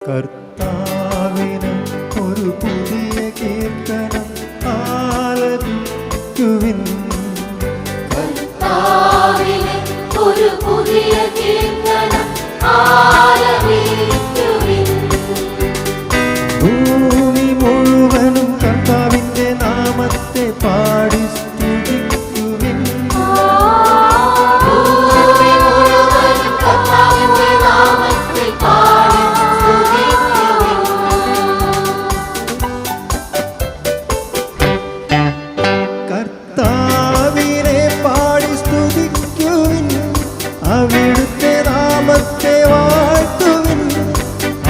കർത്താവിന് ഒരു പുതിയ കീർത്തനം ആലപിക്കുവിൻ. കർത്താവിന് ഒരു പുതിയ കീർത്തനം ആലപിക്കുവിൻ. ഭൂമി മുഴുവനും കർത്താവിന്റെ നാമത്തെ പാടി സ്തുതിക്കുവിൻ. ഭൂമി മുഴുവനും കർത്താവിന്റെ നാമത്തെ പാടി സ്തുതിക്കുവിൻ. കർത്താവിനെ പാടി സ്തുതിക്കുവിൻ. അവിടുത്തെ നാമത്തെ വാഴ്ത്തുവിൻ.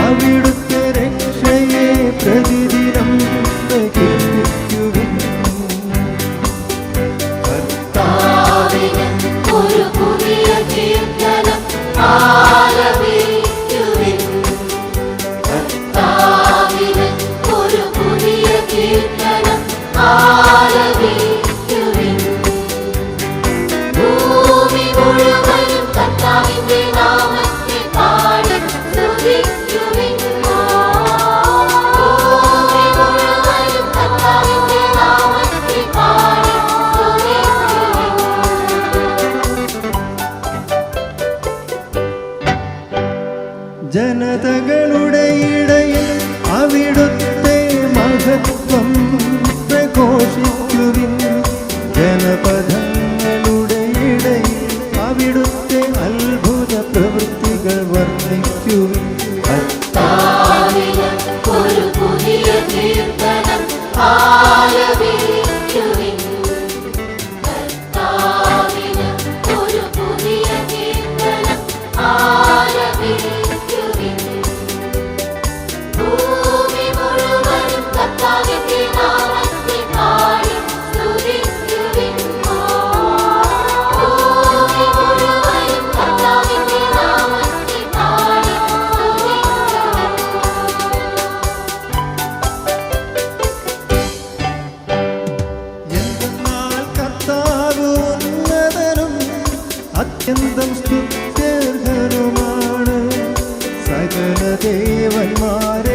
അവിടുത്തെ രക്ഷയെ പ്രതിദിനം പ്രകീർത്തിക്കുവിൻ. കർത്താവിന് ഒരു പുതിയ കീർത്തനം ആലപിക്കുവിൻ. കർത്താവിന് ഒരു പുതിയ കീർത്തനം ആലപിക്കുവിൻ. ഭൂമി മുഴുവനും കർത്താവിന്റെ നാമത്തെ പാടി സ്തുതിക്കുവിൻ. ഭൂമി മുഴുവനും കർത്താവിന്റെ നാമത്തെ പാടി സ്തുതിക്കുവിൻ. ജനതകളുടെ ഇടയിൽ അവിടുത്തെ മഹത്വം പ്രഘോഷിക്കുവിൻ. ജനപദങ്ങളുടെ ഇടയിൽ അവിടുത്തെ അത്ഭുത പ്രവൃത്തികൾ വർണ്ണിക്കുവിൻ. കർത്താവിന് ഒരു പുതിയ കീർത്തനം ആലപിക്കുവിൻ. കർത്താവിന് ഒരു പുതിയ കീർത്തനം ആലപിക്കുവിൻ. ഭൂമി മുഴുവനും കർത്താവിന്റെ നാമത്തെ പാടി സ്തുതിക്കുവിൻ. ഭൂമി മുഴുവനും കർത്താവിന്റെ നാമത്തെ പാടി സ്തുതിക്കുവിൻ. എന്തെന്നാൽ കർത്താവ് ഉന്നതനും അത്യന്തം സ്തുത്യർഹനുമാണ്. സകല ദേവന്മാരെ